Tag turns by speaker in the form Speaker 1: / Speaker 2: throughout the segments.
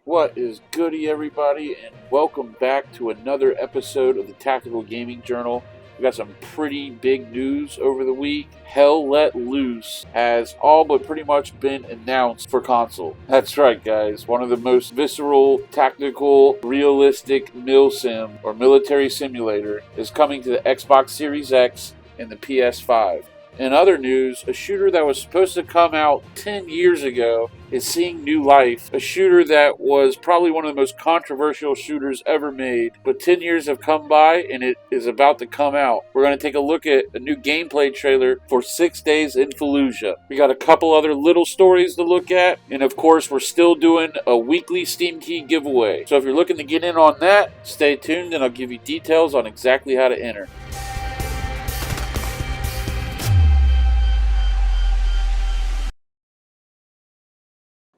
Speaker 1: What is goody, everybody, and welcome back to another episode of the Tactical Gaming Journal. We got some pretty big news over the week. Hell Let Loose has all but pretty much been announced for console. That's right, guys. One of the most visceral, tactical, realistic milsim, or military simulator, is coming to the Xbox Series X and the PS5. In other news, a shooter that was supposed to come out 10 years ago is seeing new life. A shooter that was probably one of the most controversial shooters ever made. But 10 years have come by and it is about to come out. We're going to take a look at a new gameplay trailer for 6 Days in Fallujah. We got a couple other little stories to look at. And of course, we're still doing a weekly Steam Key giveaway. So if you're looking to get in on that, stay tuned and I'll give you details on exactly how to enter.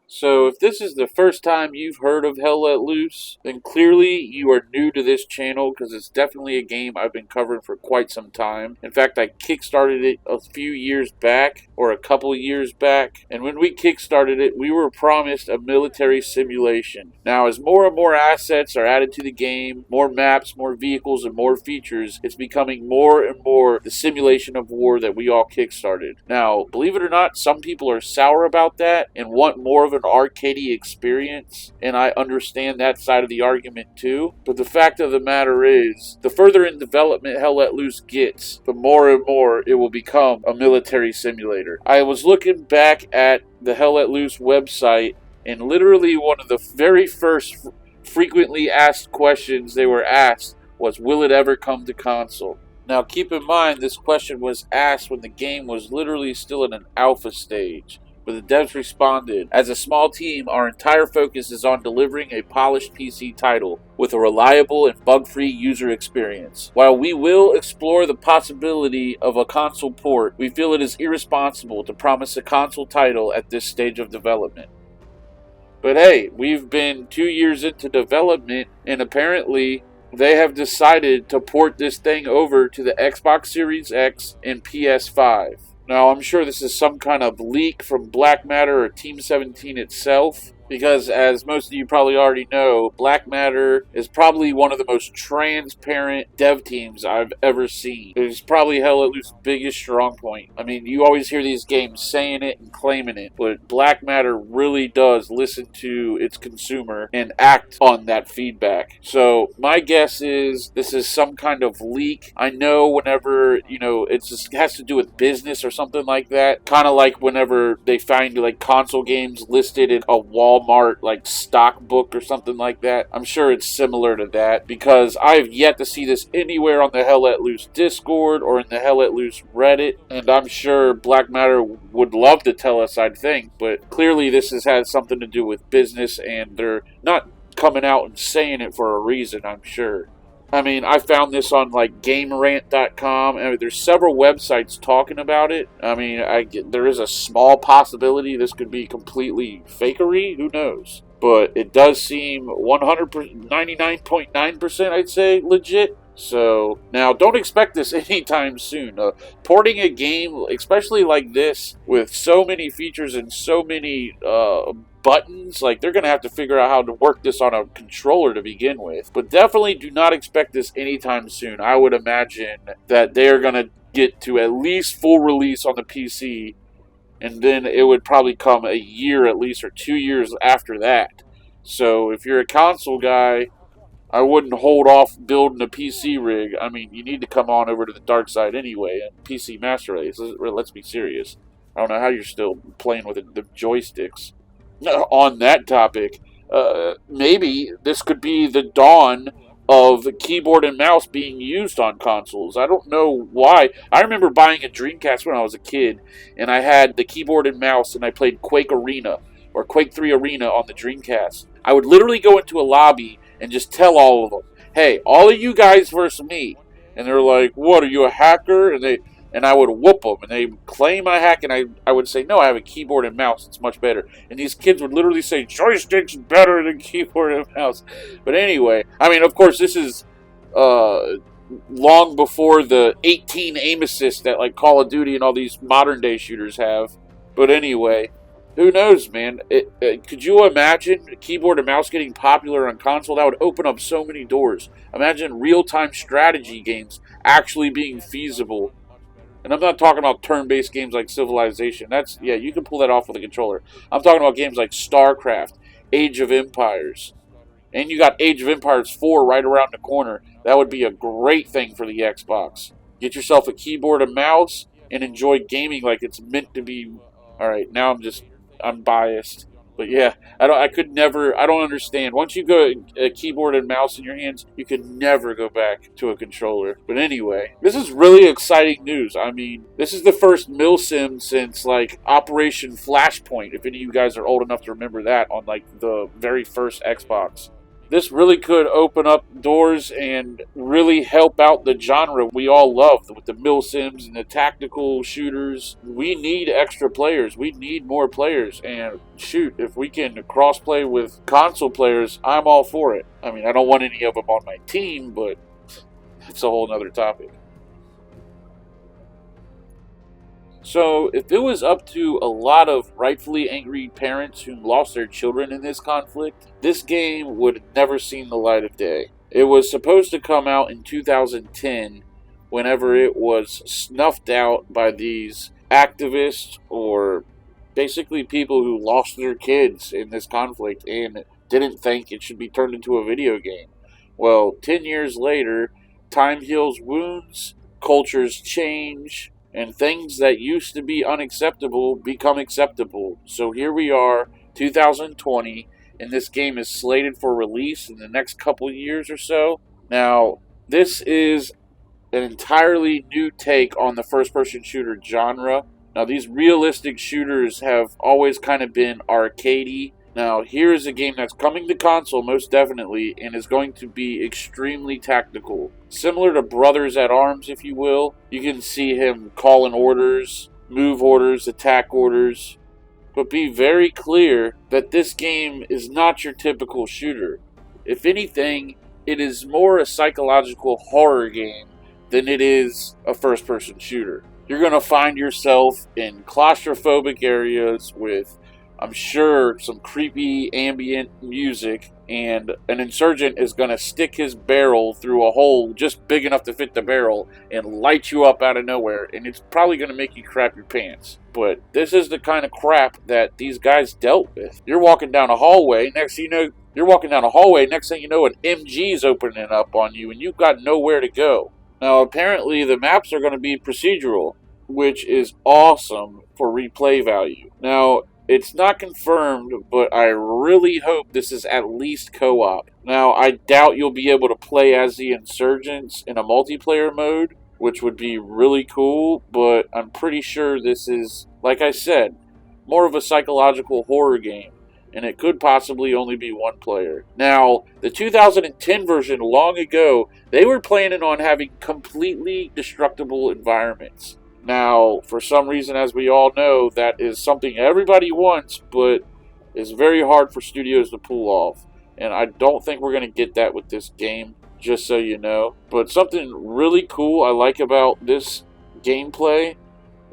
Speaker 1: So if this is the first time you've heard of Hell Let Loose, then clearly you are new to this channel because it's definitely a game I've been covering for quite some time. In fact, I kickstarted it a few years back, or a couple years back, and when we kickstarted it, we were promised a military simulation. Now, as more and more assets are added to the game, more maps, more vehicles, and more features, it's becoming more and more the simulation of war that we all kickstarted. Now, believe it or not, some people are sour about that and want more of an arcadey experience, and I understand that side of the argument too. But the fact of the matter is, the further in development Hell Let Loose gets, the more and more it will become a military simulator. I was looking back at the Hell Let Loose website, and literally one of the very first frequently asked questions they were asked was, will it ever come to console? Now keep in mind, this question was asked when the game was literally still in an alpha stage. But the devs responded, as a small team, our entire focus is on delivering a polished PC title with a reliable and bug-free user experience. While we will explore the possibility of a console port, we feel it is irresponsible to promise a console title at this stage of development. But hey, we've been 2 years into development, and apparently they have decided to port this thing over to the Xbox Series X and PS5. Now, I'm sure this is some kind of leak from Black Matter or Team 17 itself, because as most of you probably already know, Black Matter is probably one of the most transparent dev teams I've ever seen. It's probably Hell Let Loose's biggest strong point. I mean, you always hear these games saying it and claiming it, but Black Matter really does listen to its consumer and act on that feedback. So my guess is this is some kind of leak. I know whenever, it just has to do with business or something like that, kind of like whenever they find like console games listed in a Walmart like stock book or something like that. I'm sure it's similar to that, because I've yet to see this anywhere on the Hell Let Loose Discord or in the Hell Let Loose Reddit, and I'm sure Black Matter would love to tell us, I'd think, but clearly this has had something to do with business, and they're not coming out and saying it for a reason, I'm sure. I mean, I found this on like GameRant.com, and there's several websites talking about it. I mean, there is a small possibility this could be completely fakery. Who knows? But it does seem 99.9%, I'd say, legit. So, now, don't expect this anytime soon. Porting a game, especially like this, with so many features and so many buttons, like, they're going to have to figure out how to work this on a controller to begin with. But definitely do not expect this anytime soon. I would imagine that they're going to get to at least full release on the PC, and then it would probably come a year at least, or 2 years after that. So, if you're a console guy, I wouldn't hold off building a PC rig. I mean, you need to come on over to the dark side anyway, and PC Master Race. Let's be serious. I don't know how you're still playing with the joysticks. On that topic, maybe this could be the dawn of keyboard and mouse being used on consoles. I don't know why. I remember buying a Dreamcast when I was a kid, and I had the keyboard and mouse, and I played Quake Arena, or Quake 3 Arena on the Dreamcast. I would literally go into a lobby and just tell all of them, hey, all of you guys versus me. And they're like, what, are you a hacker? And I would whoop them, and they claim I hack, and I would say, no, I have a keyboard and mouse, it's much better. And these kids would literally say, joystick's better than keyboard and mouse. But anyway, I mean, of course, this is long before the 18 aim assist that like Call of Duty and all these modern day shooters have. But anyway, Who knows, man? Could you imagine keyboard and mouse getting popular on console? That would open up so many doors. Imagine real-time strategy games actually being feasible. And I'm not talking about turn-based games like Civilization. That's, yeah, you can pull that off with a controller. I'm talking about games like StarCraft, Age of Empires. And you got Age of Empires 4 right around the corner. That would be a great thing for the Xbox. Get yourself a keyboard and mouse and enjoy gaming like it's meant to be. All right, now I'm biased. But yeah, I could never, I don't understand. Once you go a keyboard and mouse in your hands, you could never go back to a controller. But anyway, this is really exciting news. I mean, this is the first milsim since like Operation Flashpoint, if any of you guys are old enough to remember that on like the very first Xbox. This really could open up doors and really help out the genre we all love with the milsims and the tactical shooters. We need extra players. We need more players. And shoot, if we can cross-play with console players, I'm all for it. I mean, I don't want any of them on my team, but it's a whole nother topic. So, if it was up to a lot of rightfully angry parents who lost their children in this conflict, this game would have never seen the light of day. It was supposed to come out in 2010, whenever it was snuffed out by these activists or basically people who lost their kids in this conflict and didn't think it should be turned into a video game. Well, 10 years later, time heals wounds, cultures change, and things that used to be unacceptable become acceptable. So here we are, 2020, and this game is slated for release in the next couple years or so. Now, this is an entirely new take on the first-person shooter genre. Now, these realistic shooters have always kind of been arcadey. Now, here is a game that's coming to console most definitely and is going to be extremely tactical. Similar to Brothers at Arms, if you will. You can see him calling orders, move orders, attack orders. But be very clear that this game is not your typical shooter. If anything, it is more a psychological horror game than it is a first-person shooter. You're going to find yourself in claustrophobic areas with, I'm sure, some creepy ambient music, and an insurgent is going to stick his barrel through a hole just big enough to fit the barrel and light you up out of nowhere, and it's probably going to make you crap your pants. But this is the kind of crap that these guys dealt with. You're walking down a hallway, next thing you know, an MG's opening up on you, and you've got nowhere to go. Now, apparently, the maps are going to be procedural, which is awesome for replay value. Now, it's not confirmed, but I really hope this is at least co-op. Now, I doubt you'll be able to play as the insurgents in a multiplayer mode, which would be really cool, but I'm pretty sure this is, like I said, more of a psychological horror game, and it could possibly only be one player. Now, the 2010 version, long ago, they were planning on having completely destructible environments. Now, for some reason, as we all know, that is something everybody wants, but is very hard for studios to pull off. And I don't think we're going to get that with this game, just so you know. But something really cool I like about this gameplay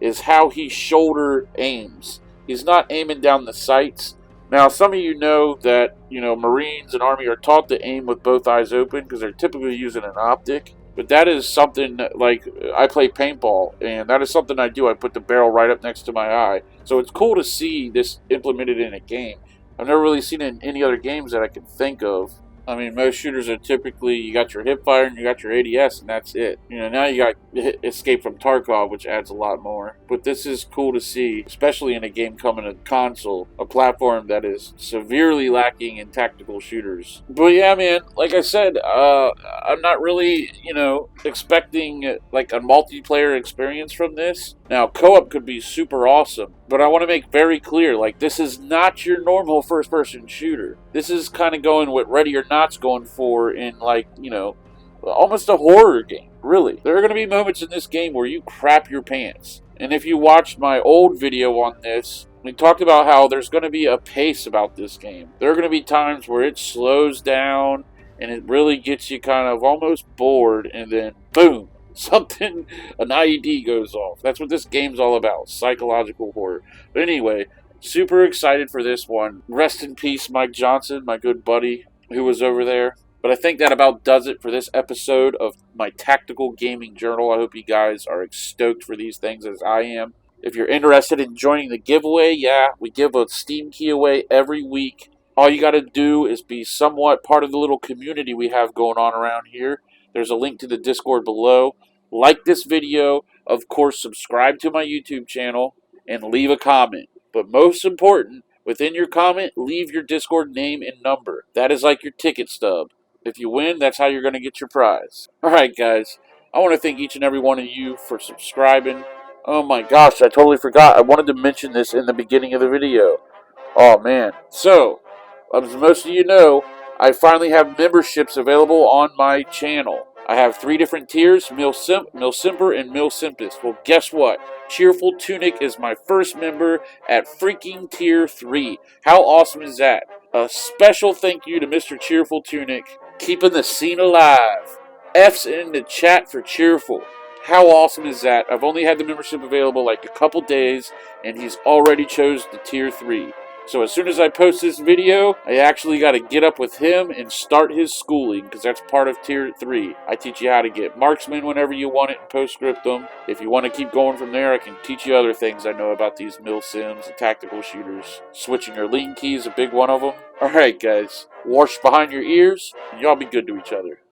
Speaker 1: is how he shoulder aims. He's not aiming down the sights. Now, some of you know that, Marines and Army are taught to aim with both eyes open because they're typically using an optic. But that is something, like, I play paintball, and that is something I do. I put the barrel right up next to my eye. So it's cool to see this implemented in a game. I've never really seen it in any other games that I can think of. I mean, most shooters are typically, you got your hip fire and you got your ADS, and that's it. Now you got Escape from Tarkov, which adds a lot more. But this is cool to see, especially in a game coming to console, a platform that is severely lacking in tactical shooters. But yeah, man, like I said, I'm not really, expecting like a multiplayer experience from this. Now, co-op could be super awesome, but I want to make very clear, like, this is not your normal first-person shooter. This is kind of going what Ready or Not's going for in, like, almost a horror game, really. There are going to be moments in this game where you crap your pants. And if you watched my old video on this, we talked about how there's going to be a pace about this game. There are going to be times where it slows down, and it really gets you kind of almost bored, and then, boom. An IED goes off. That's what this game's all about, psychological horror. But anyway, Super excited for this one. Rest in peace, Mike Johnson, my good buddy who was over there. But I think that about does it for this episode of my Tactical Gaming Journal. I hope you guys are stoked for these things as I am. If you're interested in joining the giveaway, yeah, we give a Steam key away every week. All you got to do is be somewhat part of the little community we have going on around here. There's a link to the Discord below. Like this video, of course, subscribe to my YouTube channel, and leave a comment. But most important, within your comment, leave your Discord name and number. That is like your ticket stub. If you win, that's how you're going to get your prize. Alright, guys. I want to thank each and every one of you for subscribing. Oh my gosh, I totally forgot. I wanted to mention this in the beginning of the video. Oh man. So, as most of you know, I finally have memberships available on my channel. I have 3 different tiers, milsim, milsimper, and milsimpus. Well, guess what? Cheerful Tunic is my first member at freaking tier 3. How awesome is that? A special thank you to Mr. Cheerful Tunic, keeping the scene alive. F's in the chat for Cheerful. How awesome is that? I've only had the membership available like a couple days, and he's already chose the tier 3. So as soon as I post this video, I actually got to get up with him and start his schooling, because that's part of tier 3. I teach you how to get marksman whenever you want it in postscriptum. If you want to keep going from there, I can teach you other things I know about these milsims and tactical shooters. Switching your lean key is a big one of them. Alright guys, wash behind your ears, and y'all be good to each other.